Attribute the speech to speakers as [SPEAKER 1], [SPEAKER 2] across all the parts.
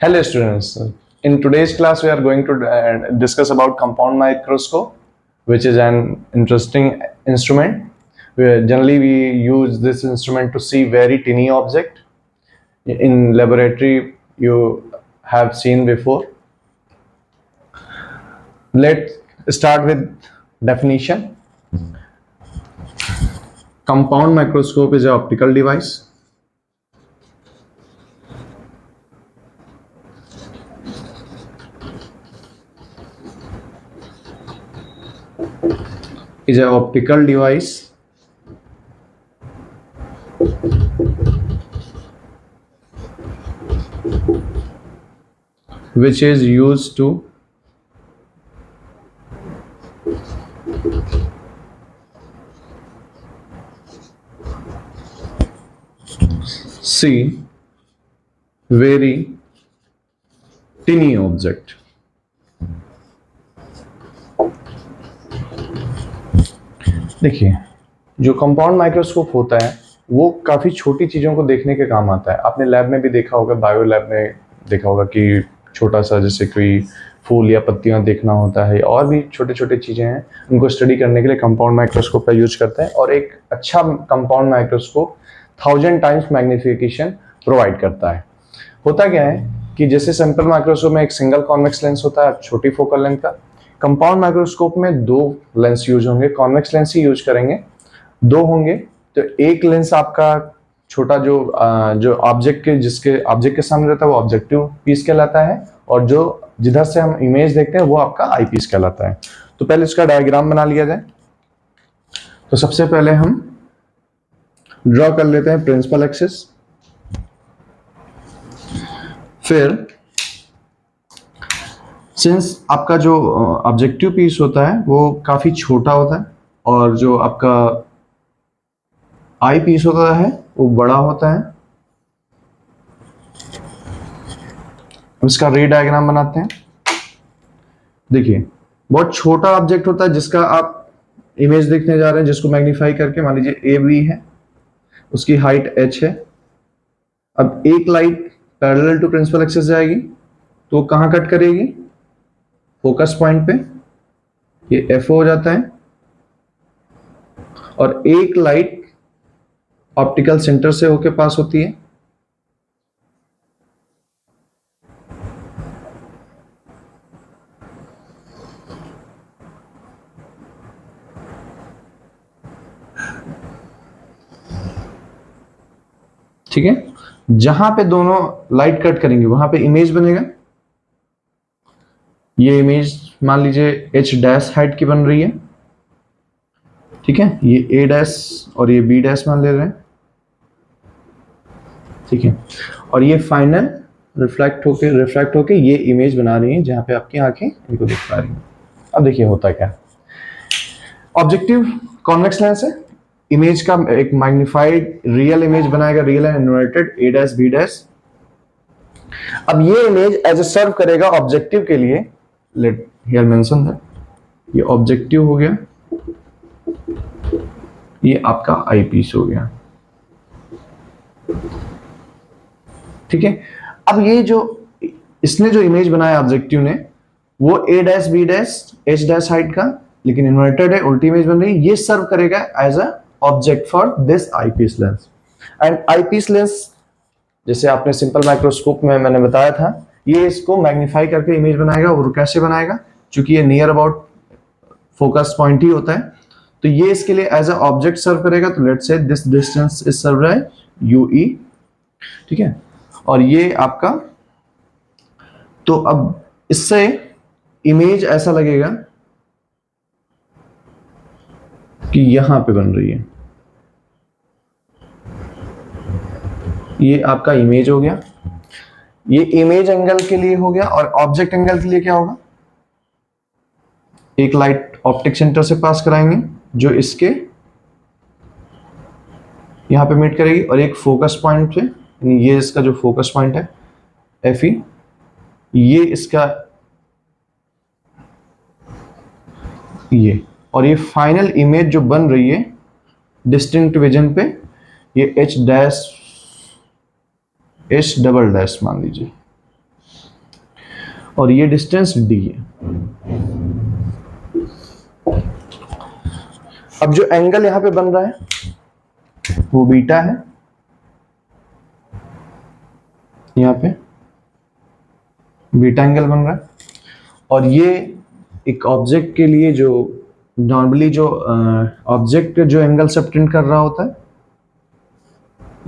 [SPEAKER 1] Hello students, in today's class we are going to discuss about compound microscope, which is an interesting instrument. Generally we use this instrument to see very tiny object. In laboratory you have seen before. Let's start with definition. Compound microscope is an optical device which is used to see very tiny object. देखिए, जो compound microscope होता है वो काफ़ी छोटी चीज़ों को देखने के काम आता है. आपने लैब में भी देखा होगा, बायो लैब में देखा होगा कि छोटा सा जैसे कोई फूल या पत्तियां देखना होता है, और भी छोटे छोटे चीज़ें हैं, उनको स्टडी करने के लिए कंपाउंड माइक्रोस्कोप का यूज करते हैं. और एक अच्छा compound microscope 1000 times magnification provide करता है. होता क्या है कि जैसे सिंपल माइक्रोस्कोप में एक सिंगल कॉन्वेक्स लेंस होता है छोटी फोकल लेंथ का, कंपाउंड माइक्रोस्कोप में 2 लेंस यूज होंगे. कॉन्वेक्स लेंस ही यूज करेंगे, 2 होंगे. तो एक लेंस आपका छोटा जो ऑब्जेक्ट के सामने रहता है वो ऑब्जेक्टिव पीस कहलाता है, और जो जिधर से हम इमेज देखते हैं वो आपका आई पीस कहलाता है. तो पहले इसका डायग्राम बना लिया जाए. तो सबसे पहले हम ड्रॉ कर लेते हैं प्रिंसिपल एक्सिस. फिर सिंस आपका जो ऑब्जेक्टिव पीस होता है वो काफी छोटा होता है, और जो आपका आई पीस होता है वो बड़ा होता है. इसका रे डायग्राम बनाते हैं. देखिए, बहुत छोटा ऑब्जेक्ट होता है जिसका आप इमेज देखने जा रहे हैं, जिसको मैग्नीफाई करके मान लीजिए AB है, उसकी हाइट h है. अब एक light parallel to principal axis जाएगी तो कहां कट करेगी? फोकस पॉइंट पे. ये F हो जाता है. और एक लाइट ऑप्टिकल सेंटर से होके पास होती है. ठीक है, जहां पे दोनों लाइट कट करेंगे वहां पे इमेज बनेगा. ये इमेज मान लीजिए h डैश हाइट की बन रही है. ठीक है, ये A डैश और ये B डैश मान ले रहे हैं. ठीक है, और ये फाइनल रिफ्रैक्ट होके ये इमेज बना रही है जहां पे आपकी आंखें इनको देख पा रही हैं. अब देखिए होता क्या है. ऑब्जेक्टिव कॉन्वेक्स लेंस है, इमेज का एक मैग्नीफाइड रियल इमेज बनाएगा, real and inverted A dash B dash. अब ये इमेज एज ए सर्व करेगा ऑब्जेक्टिव के लिए. लेट हियर मेंशन दैट ये ऑब्जेक्टिव हो गया, ये आपका आई पीस हो गया. ठीक है, अब ये जो इसने जो इमेज बनाया ऑब्जेक्टिव ने वो A dash B dash H dash height का, लेकिन इन्वर्टेड है, उल्टी इमेज बन रही है. ये सर्व करेगा as a object for this eyepiece lens. And eyepiece lens जैसे आपने सिंपल माइक्रोस्कोप में मैंने बताया था, ये इसको मैग्नीफाई करके इमेज बनाएगा. और कैसे बनाएगा? क्योंकि ये नियर अबाउट फोकस पॉइंट ही होता है, तो ये इसके लिए एज अ ऑब्जेक्ट सर्व करेगा. तो let's say this distance is सर्व है UE. ठीक है, और ये आपका, तो अब इससे इमेज ऐसा लगेगा कि यहां पे बन रही है. ये आपका इमेज हो गया. ये इमेज एंगल के लिए हो गया. और ऑब्जेक्ट एंगल के लिए क्या होगा? एक लाइट ऑप्टिक सेंटर से पास कराएंगे जो इसके यहां पे मीट करेगी, और एक फोकस पॉइंट पे, ये इसका जो फोकस पॉइंट है FE, ये इसका ये, और ये फाइनल इमेज जो बन रही है डिस्टिंक्ट विजन पे, ये H dash H double dash मान लीजिए, और ये डिस्टेंस d है। अब जो एंगल यहां पे बन रहा है वो बीटा है, यहां पे बीटा एंगल बन रहा है। और ये एक ऑब्जेक्ट के लिए जो नॉर्मली जो ऑब्जेक्ट जो एंगल सबटेंड कर रहा होता है,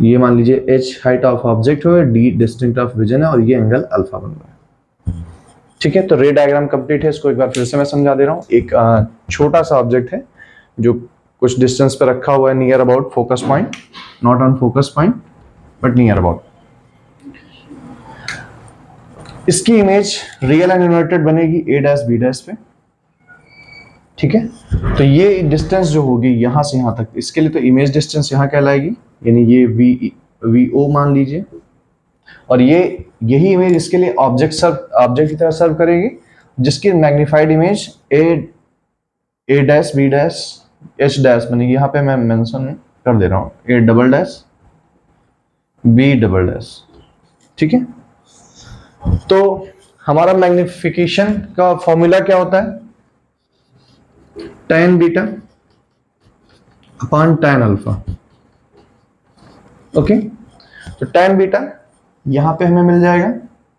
[SPEAKER 1] ये मान लीजिए h हाइट ऑफ ऑब्जेक्ट है, d डिस्टेंस ऑफ विजन है, और ये एंगल अल्फा बन रहा है। ठीक है, तो रे डायग्राम कंप्लीट है। इसको एक बार फिर से मैं समझा दे रहा हूँ। एक छोटा सा ऑब्जेक्ट है जो कुछ डिस्टेंस पे रखा हुआ है, near about focus point, not on focus point but near about. इसकी इमेज रियल एंड इन्वर्टेड बनेगी a डैश b डैश पे। ठीक है, तो ये डिस्टेंस जो होगी यहां से यहां तक, इसके लिए तो इमेज डिस्टेंस यहां कहलाएगी, यानी ये vo मान लीजिए। और ये यही इमेज इसके लिए ऑब्जेक्ट की तरह सर्व करेगी, जिसकी magnified image a dash b dash h dash बनेगी। यहाँ पे मैं मेंशन कर दे रहा हूँ, a double dash b double dash. ठीक है, तो हमारा मैग्निफिकेशन का फॉर्मूला क्या होता है? tan beta upon tan alpha. Okay, तो tan बीटा यहां पे हमें मिल जाएगा,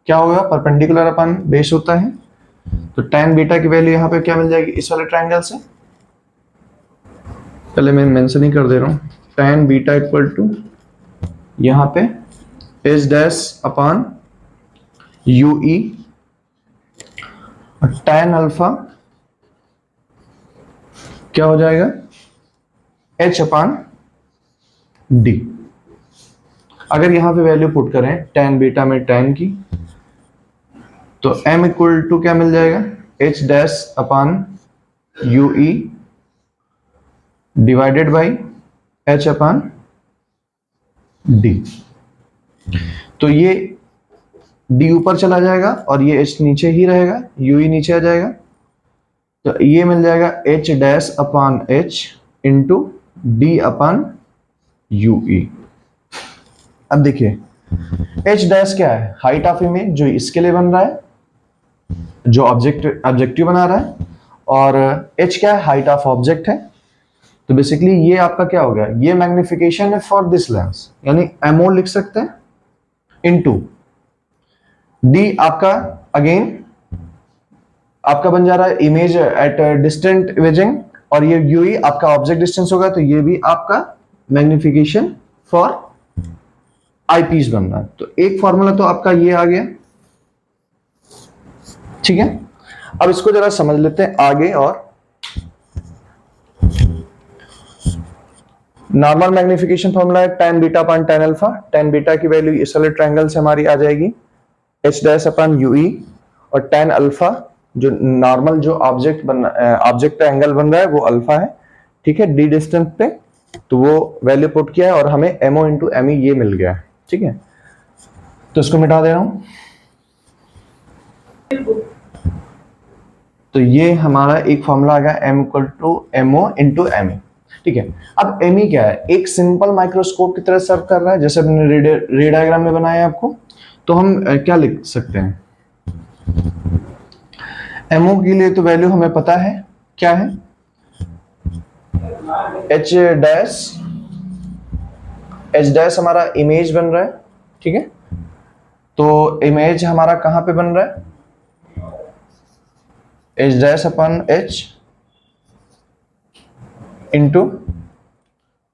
[SPEAKER 1] क्या होगा? परपेंडिकुलर अपॉन बेस होता है, तो tan बीटा की वैल्यू यहां पे क्या मिल जाएगी इस वाले ट्रायंगल से? पहले मैं मेंशन ही कर दे रहा हूं, tan बीटा इक्वल टू यहां पे h डैश अपॉन ue और tan अल्फा क्या हो जाएगा? h upon d। अगर यहां पे वैल्यू पुट करें tan बीटा में tan की, तो m इक्वल टू क्या मिल जाएगा? h dash upon ue divided by h upon d। तो ये d ऊपर चला जाएगा और ये h नीचे ही रहेगा, ue नीचे आ जाएगा, तो ये मिल जाएगा h dash upon h into d upon ue। अब देखिए h डैश क्या है? हाइट ऑफ इमेज जो इसके लिए बन रहा है, जो ऑब्जेक्टिव बना रहा है, और h क्या है? हाइट ऑफ ऑब्जेक्ट है। तो बेसिकली ये आपका क्या हो गया? ये मैग्निफिकेशन है फॉर दिस लेंस, यानी mo लिख सकते हैं इनटू d आपका अगेन आपका बन जा रहा है इमेज एट डिस्टेंट इमेजिंग, और ये ue आपका ऑब्जेक्ट डिस्टेंस होगा, तो ये भी आपका मैग्निफिकेशन फॉर आईपीस बन रहा है। तो एक फॉर्मूला तो आपका ये आ गया। ठीक है, अब इसको जरा समझ लेते हैं आगे। और नॉर्मल मैग्निफिकेशन फॉर्मूला है tan beta upon tan alpha. tan beta की वैल्यू इस वाले ट्रायंगल से हमारी आ जाएगी h डैश अपॉन ue, और tan अल्फा जो नॉर्मल जो ऑब्जेक्ट का एंगल बन रहा है वो अल्फा है। ठीक है, d डिस्टेंस पे, तो वो वैल्यू पुट किया है और हमें mo इंटू me ये मिल गया है। ठीक है, तो इसको मिटा दे रहा हूं। तो ये हमारा एक फॉर्मूला आ गया m equal to mo into me। ठीक है, अब me क्या है? एक सिंपल माइक्रोस्कोप की तरह सर्व कर रहा है, जैसे हमने रे डायग्राम में बनाया आपको। तो हम क्या लिख सकते हैं? mo के लिए तो वैल्यू हमें पता है क्या है, h डैश हमारा इमेज बन रहा है। ठीक है, तो इमेज हमारा कहां पे बन रहा है? h dash upon h into,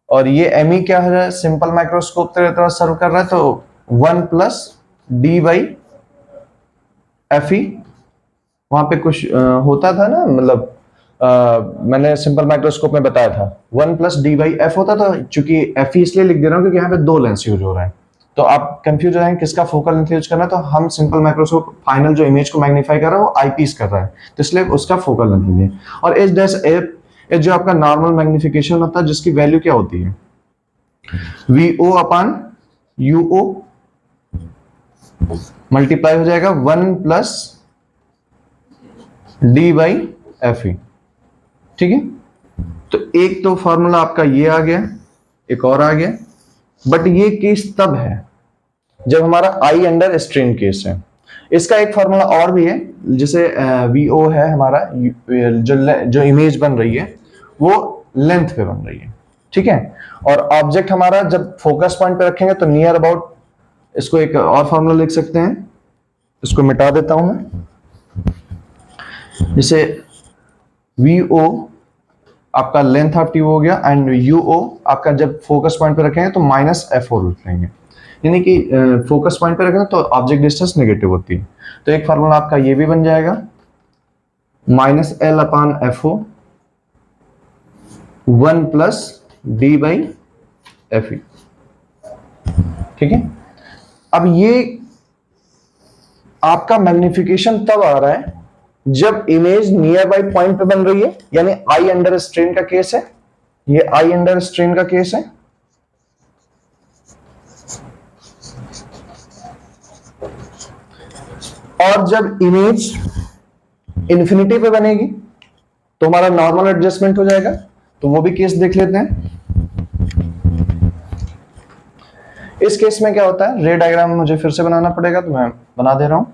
[SPEAKER 1] और ये me क्या है? सिंपल माइक्रोस्कोप तरह सर्व कर रहा है, तो 1 प्लस d बाई fe। वहां पे कुछ होता था ना, मतलब मैंने सिंपल माइक्रोस्कोप में बताया था 1 प्लस डी बाई एफ होता था। चूंकि एफ इसलिए लिख दे रहा हूँ क्योंकि यहाँ पे दो लेंस यूज हो रहे हैं, तो आप कंफ्यूज हो जाएंगे किसका फोकल लेंथ यूज करना है। तो हम सिंपल माइक्रोस्कोप फाइनल जो इमेज को मैग्नीफाई कर रहा है वो आईपीस कर रहा है, तो इसलिए उसका फोकल लेंथ लीजिए। और एच डैश एफ जो आपका नॉर्मल मैग्निफिकेशन होता है, जिसकी वैल्यू क्या होती है? वीओ अपॉन यूओ मल्टीप्लाई हो जाएगा 1 plus D by F E. ठीक है, तो एक तो फॉर्मूला आपका ये आ गया, एक और आ गया, बट ये केस तब है जब हमारा आई अंडर स्ट्रेन केस है। इसका एक फार्मूला और भी है, जैसे VO है हमारा, जो इमेज बन रही है वो लेंथ पे बन रही है, ठीक है। और ऑब्जेक्ट हमारा जब फोकस पॉइंट पे रखेंगे तो नियर अबाउट, इसको एक और फार्मूला लिख सकते हैं, इसको मिटा देता हूं मैं, जैसे VO आपका लेंथ ऑफ ट्यूब हो गया, एंड UO आपका जब फोकस पॉइंट पे रखेंगे तो -FO लिख लेंगे, यानी कि फोकस पॉइंट पे रखेंगे तो ऑब्जेक्ट डिस्टेंस नेगेटिव होती है। तो एक फार्मूला आपका ये भी बन जाएगा, -L/FO 1 + D/FE, ठीक है। अब ये आपका मैग्निफिकेशन तब आ रहा है जब इमेज नियर बाई पॉइंट पे बन रही है, यानी आई अंडर स्ट्रेन का केस है, ये आई अंडर स्ट्रेन का केस है। और जब इमेज इन्फिनिटी पे बनेगी तो हमारा नॉर्मल एडजस्टमेंट हो जाएगा, तो वो भी केस देख लेते हैं। इस केस में क्या होता है, रे डायग्राम मुझे फिर से बनाना पड़ेगा, तो मैं बना दे रहा हूं,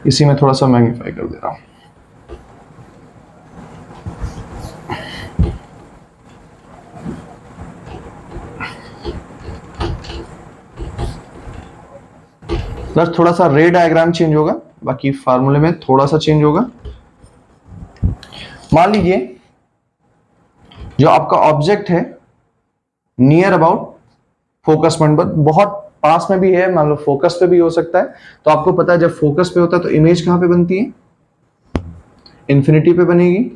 [SPEAKER 1] इसी में थोड़ा सा मैग्नीफाई कर दे रहा हूं। बस थोड़ा सा रे डायग्राम चेंज होगा, बाकी फार्मूले में थोड़ा सा चेंज होगा। मान लीजिए जो आपका ऑब्जेक्ट है नियर अबाउट फोकस पॉइंट पर, बहुत पास में भी है, मान लो फोकस पे भी हो सकता है, तो आपको पता है जब फोकस पे होता है तो इमेज कहां पे बनती है, इन्फिनिटी पे बनेगी।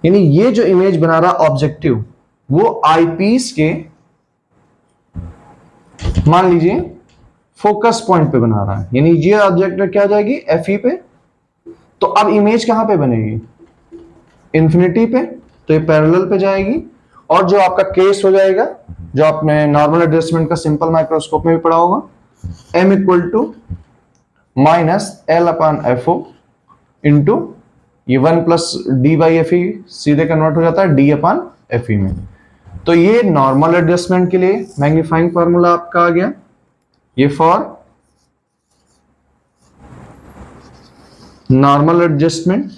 [SPEAKER 1] यानी ये जो इमेज बना रहा ऑब्जेक्टिव वो आईपीस के, मान लीजिए फोकस पॉइंट पे बना रहा है, यानी ये ऑब्जेक्ट क्या जाएगी FE पे, तो अब इमेज कहां पे बनेगी, इन्फिनिटी पे, तो ये पैरेलल पे जाएगी। और जो आपका केस हो जाएगा, जो आपने नॉर्मल एडजस्टमेंट का सिंपल माइक्रोस्कोप में भी पढ़ा होगा, M = -L/FO इंटू ये 1 + D/FE सीधे कन्वर्ट हो जाता है D/FE में। तो ये नॉर्मल एडजस्टमेंट के लिए मैग्नीफाइंग फार्मूला आपका आ गया, ये फॉर नॉर्मल एडजस्टमेंट।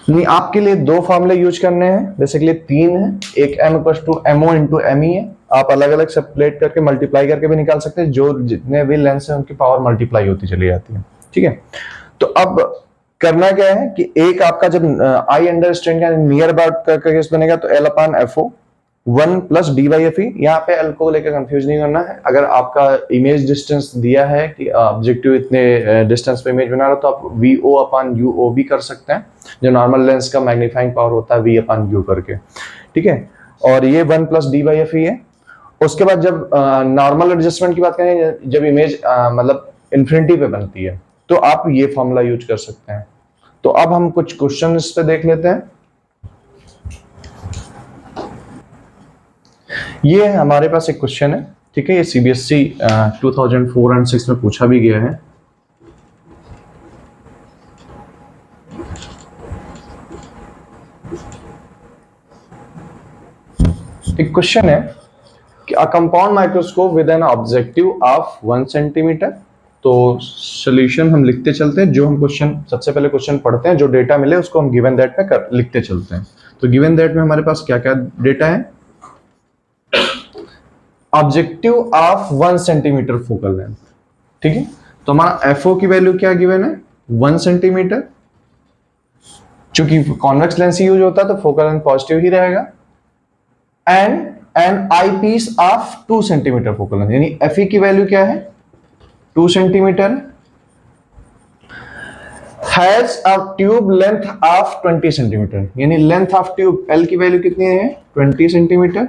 [SPEAKER 1] नहीं, आपके लिए दो फार्मूले यूज करने हैं, बेसिकली तीन है, एक M = MO × ME है, आप अलग अलग सेपरेट करके मल्टीप्लाई करके भी निकाल सकते हैं, जो जितने भी लेंस है उनकी पावर मल्टीप्लाई होती चली जाती है, ठीक है। तो अब करना क्या है कि एक आपका जब आई अंडर स्ट्रेन का नियर अबाउट का केस बनेगा तो L/FO 1 + D/FE, यहाँ पे L को लेकर कंफ्यूज नहीं करना है। अगर आपका इमेज डिस्टेंस दिया है कि ऑब्जेक्टिव इतने डिस्टेंस पे इमेज बना रहा, तो आप VO/UO भी कर सकते हैं, जो नॉर्मल लेंस का मैग्नीफाइंग पावर होता है V/U करके, ठीक है। और ये 1 + D/FE है। उसके बाद जब नॉर्मल एडजस्टमेंट की बात करें, जब इमेज मतलब इन्फिनिटी पे बनती है, तो आप ये फॉर्मूला यूज कर सकते हैं। तो अब हम कुछ क्वेश्चन इस पे देख लेते हैं। ये हमारे पास एक क्वेश्चन है, ठीक है, ये CBSE 2004 और 6 में पूछा भी गया है। एक क्वेश्चन है कि a compound microscope with an objective of 1 centimetre. तो सॉल्यूशन हम लिखते चलते हैं, जो हम क्वेश्चन सबसे पहले क्वेश्चन पढ़ते हैं, जो डेटा मिले उसको हम गिवन दैट पे लिखते चलते हैं। तो गिवन दैट में हमारे पास क्या क्या डेटा है, objective of 1 centimetre focal length, ठीक है। तो हमारा FO की वैल्यू क्या गिवन है, 1 सेंटीमीटर, चूंकि कॉन्वेक्स लेंस यूज होता है तो फोकल लेंथ पॉजिटिव ही रहेगा, and an eyepiece of 2 centimetre focal length, यानी FE की वैल्यू क्या है 2 centimetre, has a tube length of 20 centimetre, यानी लेंथ ऑफ ट्यूब L की वैल्यू कितनी है 20 centimetre.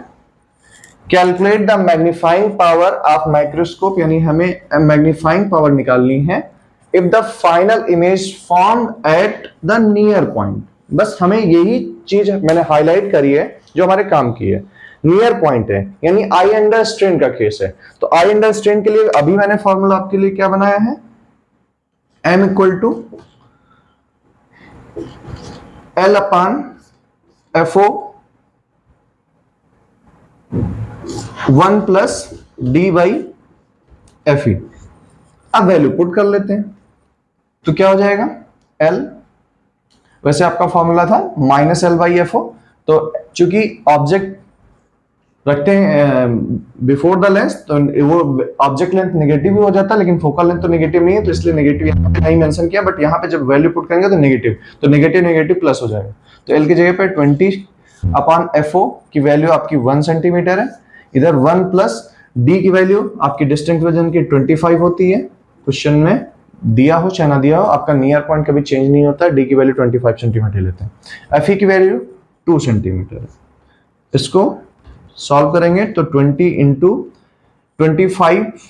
[SPEAKER 1] Calculate the magnifying power of microscope, यानी हमें मैग्नीफाइंग पावर निकालनी है if the final image formed at the near point. बस हमें यही चीज मैंने हाईलाइट करी है जो हमारे काम की है, नियर पॉइंट है, यानी आई अंडर स्ट्रेन का केस है। तो आई अंडर स्ट्रेन के लिए अभी मैंने फॉर्मूला आपके लिए क्या बनाया है, m equal to L upon FO 1 plus D by FE। अब वैल्यू पुट कर लेते हैं तो क्या हो जाएगा, L, वैसे आपका फॉर्मूला था माइनस L बाई FO, तो चूंकि ऑब्जेक्ट रखते हैं बिफोर द लेंस तो वो ऑब्जेक्ट लेंथ नेगेटिव भी हो जाता है, लेकिन फोकल लेंथ तो नेगेटिव नहीं है, तो इसलिए नेगेटिव यहाँ पे नहीं मेंशन किया, बट यहाँ पे जब वैल्यू पुट करेंगे तो नेगेटिव नेगेटिव प्लस हो जाएगा। तो एल की जगह पे 20 अपॉन FO की वैल्यू आपकी 1 सेंटीमीटर है, इधर 1 प्लस डी की वैल्यू आपकी डिस्टिंक्ट वजन की 25 होती है, क्वेश्चन में दिया हो चाहे ना दिया हो, आपका नियर पॉइंट कभी चेंज नहीं होता है, डी की वैल्यू 25 सेंटीमीटर लेते हैं। FE की वैल्यू 2 सेंटीमीटर है। इसको सॉल्व करेंगे तो 20 इंटू 25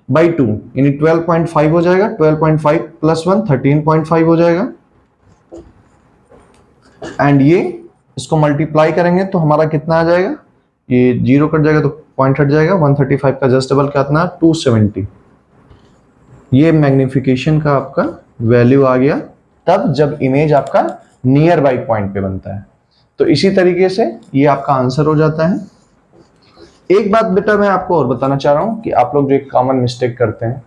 [SPEAKER 1] बाई 2 यानी 12.5 हो जाएगा, 12.5 प्लस 1 13.5 हो जाएगा, एंड ये इसको मल्टीप्लाई करेंगे तो हमारा कितना आ जाएगा, ये जीरो कट जाएगा तो पॉइंट हट जाएगा, 135 का जस्ट डबल कितना 270। ये मैग्निफिकेशन का आपका वैल्यू आ गया तब जब इमेज आपका नियर बाई पॉइंट पे बनता है। तो इसी तरीके से ये आपका आंसर हो जाता है। एक बात बेटा मैं आपको और बताना चाह रहा हूं कि आप लोग जो एक कॉमन मिस्टेक करते हैं,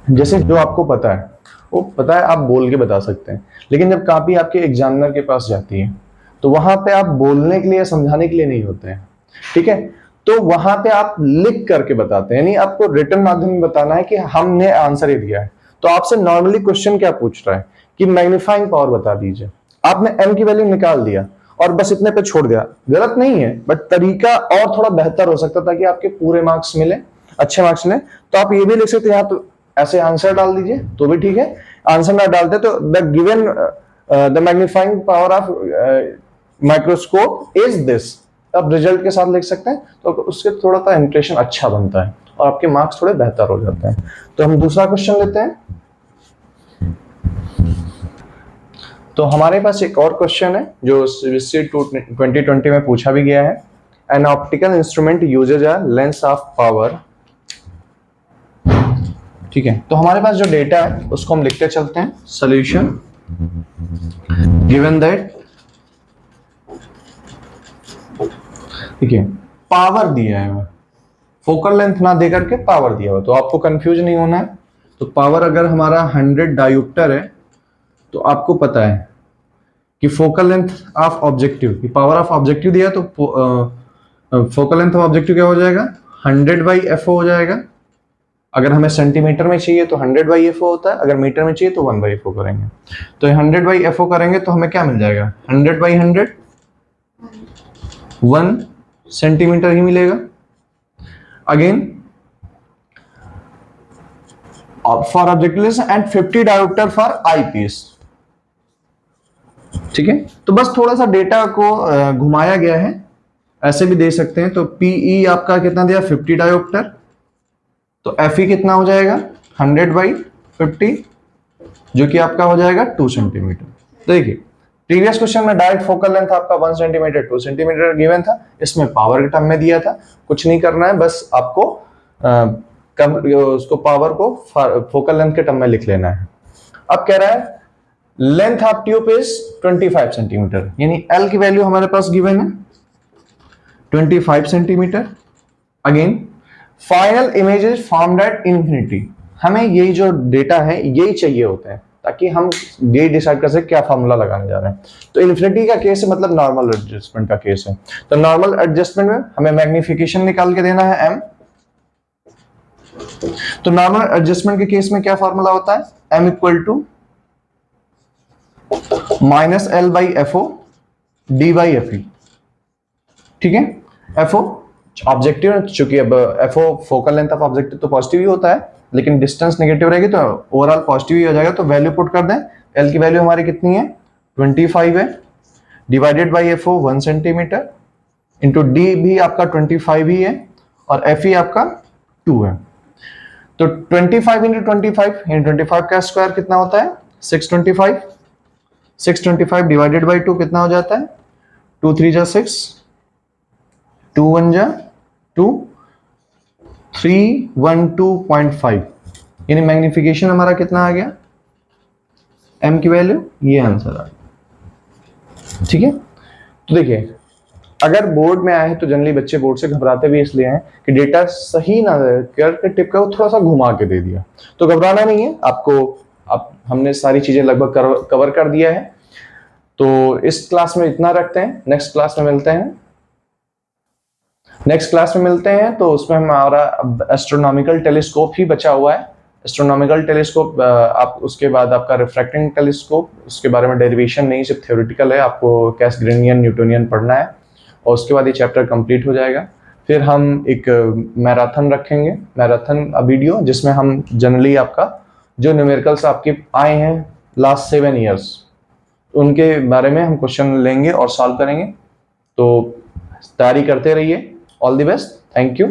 [SPEAKER 1] जैसे जो आपको पता है वो पता है आप बोल के बता सकते हैं, लेकिन जब कॉपी आपके एग्जामिनर के पास जाती है तो वहां पे आप बोलने के लिए समझाने के लिए नहीं होते हैं, ठीक है, तो वहां पे आप लिख करके बताते हैं, यानी आपको रिटन माध्यम में बताना है कि हमने आंसर ही दिया है। तो आपसे नॉर्मली क्वेश्चन क्या पूछ रहा है कि मैग्नीफाइंग पावर बता दीजिए, आपने m की वैल्यू निकाल दिया और बस इतने पे छोड़ दिया, गलत नहीं है, बट तरीका और थोड़ा बेहतर हो सकता था कि आपके पूरे मार्क्स मिले, अच्छे मार्क्स मिले। तो आप ये भी लिख सकते हैं, यहाँ तो ऐसे आंसर डाल दीजिए तो भी ठीक है, आंसर ना डालते तो the given the magnifying power of microscope is this, आप रिजल्ट के साथ लिख सकते हैं, तो उससे थोड़ा सा इंप्रेशन अच्छा बनता है और आपके मार्क्स थोड़े बेहतर हो जाते हैं। तो हम दूसरा क्वेश्चन लेते हैं। तो हमारे पास एक और क्वेश्चन है जो CBSE 2020 में पूछा भी गया है। An optical instrument usage a lens of power, ठीक है, तो हमारे पास जो डेटा है उसको हम लिखते चलते हैं। सॉल्यूशन गिवन दैट, ठीक है, पावर दिया है, फोकल लेंथ ना देकर के पावर दिया हुआ, तो आपको कंफ्यूज नहीं होना है। तो पावर अगर हमारा 100 डायोप्टर है तो आपको पता है कि फोकल लेंथ ऑफ ऑब्जेक्टिव, की पावर ऑफ ऑब्जेक्टिव दिया तो फोकल लेंथ ऑफ ऑब्जेक्टिव क्या हो जाएगा, 100 बाई FO हो जाएगा। अगर हमें सेंटीमीटर में चाहिए तो 100 बाई FO होता है, अगर मीटर में चाहिए तो 1 बाई FO करेंगे। तो 100 बाई FO करेंगे तो हमें क्या मिल जाएगा, 100 बाई 100 1 सेंटीमीटर ही मिलेगा। Again for objective lens and 50 dioptre for eyepiece, ठीक है। तो बस थोड़ा सा डेटा को घुमाया गया है, ऐसे भी दे सकते हैं। तो PE आपका कितना दिया, 50 डायोप्टर, तो FE कितना हो जाएगा 100 बाई 50, जो कि आपका हो जाएगा 2 सेंटीमीटर। देखिए प्रीवियस क्वेश्चन में डायरेक्ट फोकल लेंथ आपका 1 सेंटीमीटर 2 सेंटीमीटर गिवन था, इसमें पावर के टर्म में दिया था, कुछ नहीं करना है, बस आपको उसको पावर को फोकल लेंथ के टर्म में लिख लेना है। अब कह रहा है length of tube is 25 centimetre, यानी L की वैल्यू हमारे पास गिवन है 25 centimetre. Again final image is formed at infinity, हमें यही जो डेटा है यही चाहिए होते हैं ताकि हम ये डिसाइड कर सके क्या फार्मूला लगाने जा रहे हैं। तो इन्फिनिटी का केस है, मतलब नॉर्मल एडजस्टमेंट का केस है। तो नॉर्मल एडजस्टमेंट में हमें मैग्निफिकेशन निकाल के देना है m। तो नॉर्मल एडजस्टमेंट के केस में क्या फार्मूला होता है, m equal to minus L by FO D by FE, ठीक है। FO ऑब्जेक्टिव, चूंकि अब FO focal length of objective तो पॉजिटिव ही होता है, लेकिन डिस्टेंस नेगेटिव रहेगी तो ओवरऑल पॉजिटिव ही हो जाएगा। तो वैल्यू पुट कर दें, L की वैल्यू हमारी कितनी है 25 है, divided by FO 1 centimetre, into D भी आपका 25 ही है और FE आपका 2 है। तो 25 इंटू 25 यानी 25 का स्क्वायर कितना होता है 625, 625 डिवाइडेड बाई 2 कितना हो जाता है 2 3 जा 6, 2 1 जा 2, 312.5, यानी मैग्निफिकेशन हमारा कितना आ गया, m की वैल्यू, ये आंसर आ गया। ठीक है, तो देखिए अगर बोर्ड में आए तो जनरली बच्चे बोर्ड से घबराते भी इसलिए हैं कि डेटा सही ना करके टिप का थोड़ा सा घुमा के दे दिया, तो घबराना नहीं है आपको। आप हमने सारी चीजें लगभग कवर कर दिया है। तो इस क्लास में इतना रखते हैं, नेक्स्ट क्लास में मिलते हैं। नेक्स्ट क्लास में मिलते हैं तो उसमें हमारा एस्ट्रोनॉमिकल टेलीस्कोप ही बचा हुआ है। एस्ट्रोनॉमिकल टेलीस्कोप, आप उसके बाद आपका रिफ्रैक्टिंग टेलीस्कोप, उसके बारे में डेरिवेशन नहीं, सिर्फ थ्योरेटिकल है, आपको कैसग्रेनियन न्यूटोनियन पढ़ना है और उसके बाद ये चैप्टर कंप्लीट हो जाएगा। फिर हम एक मैराथन रखेंगे, मैराथन वीडियो, जिसमें हम जनरली आपका जो न्यूमेरिकल्स आपके आए हैं लास्ट 7 ईयर्स उनके बारे में हम क्वेश्चन लेंगे और सॉल्व करेंगे। तो तैयारी करते रहिए। All the best, thank you.